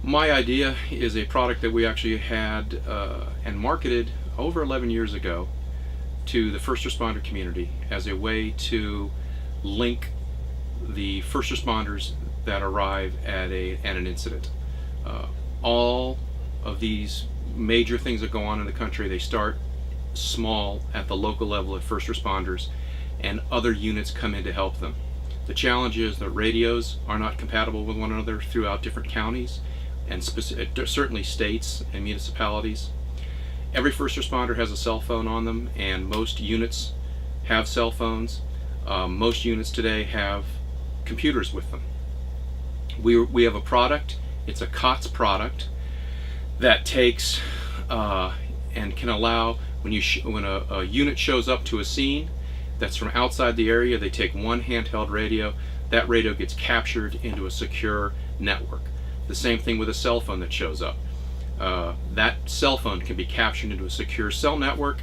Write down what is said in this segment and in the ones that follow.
My idea is a product that we actually had and marketed over 11 years ago to the first responder community as a way to link the first responders that arrive at an incident. All of these major things that go on in the country, they start small at the local level of first responders, and other units come in to help them. The challenge is that radios are not compatible with one another throughout different counties and certainly states and municipalities. Every first responder has a cell phone on them, and most units have cell phones. Most units today have computers with them. We have a product. It's a COTS product that takes and can allow when a unit shows up to a scene that's from outside the area, they take one handheld radio. That radio gets captured into a secure network. The same thing with a cell phone that shows up. That cell phone can be captured into a secure cell network,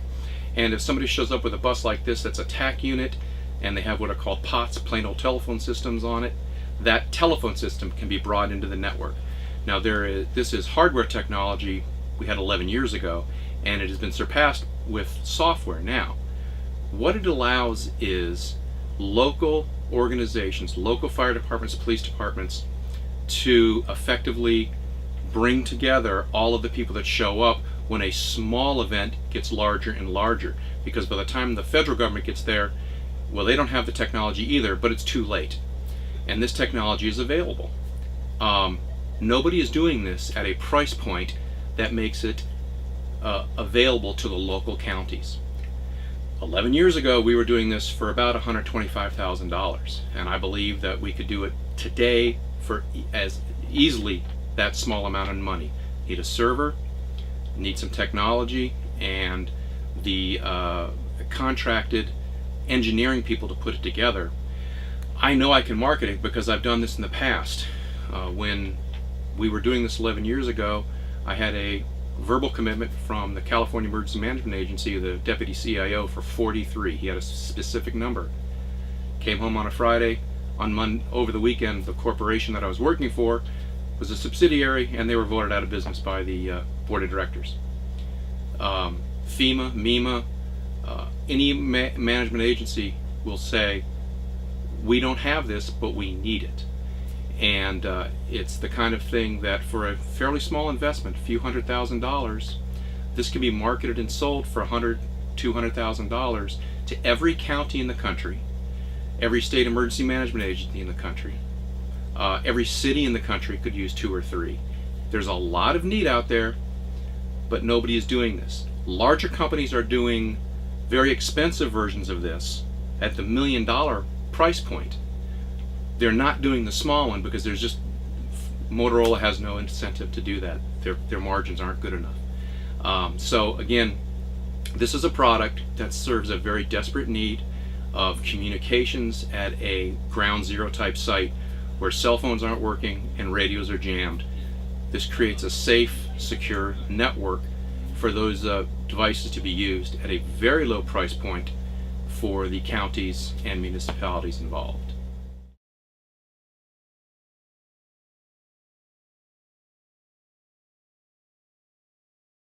and if somebody shows up with a bus like this that's a TAC unit and they have what are called POTS, plain old telephone systems on it, that telephone system can be brought into the network. Now this is hardware technology we had 11 years ago, and it has been surpassed with software now. What it allows is local organizations, local fire departments, police departments, to effectively bring together all of the people that show up when a small event gets larger and larger. Because by the time the federal government gets there, well, they don't have the technology either, but it's too late. And this technology is available. Nobody is doing this at a price point that makes it available to the local counties. 11 years ago, we were doing this for about $125,000, and I believe that we could do it today for as easily that small amount of money. Need a server, need some technology, and the contracted engineering people to put it together. I know I can market it because I've done this in the past. When we were doing this 11 years ago, I had a verbal commitment from the California Emergency Management Agency, the deputy CIO, for 43. He had a specific number. Came home on a Friday. Over the weekend, the corporation that I was working for was a subsidiary, and they were voted out of business by the board of directors. FEMA, MEMA, any management agency will say, we don't have this, but we need it. And it's the kind of thing that for a fairly small investment, a few $100,000, this can be marketed and sold for $100,000, $200,000 to every county in the country, every state emergency management agency in the country, every city in the country could use 2 or 3. There's a lot of need out there, but nobody is doing this. Larger companies are doing very expensive versions of this at the $1 million price point. They're not doing the small one because Motorola has no incentive to do that. Their margins aren't good enough. So again, this is a product that serves a very desperate need of communications at a ground zero type site where cell phones aren't working and radios are jammed. This creates a safe, secure network for those devices to be used at a very low price point for the counties and municipalities involved.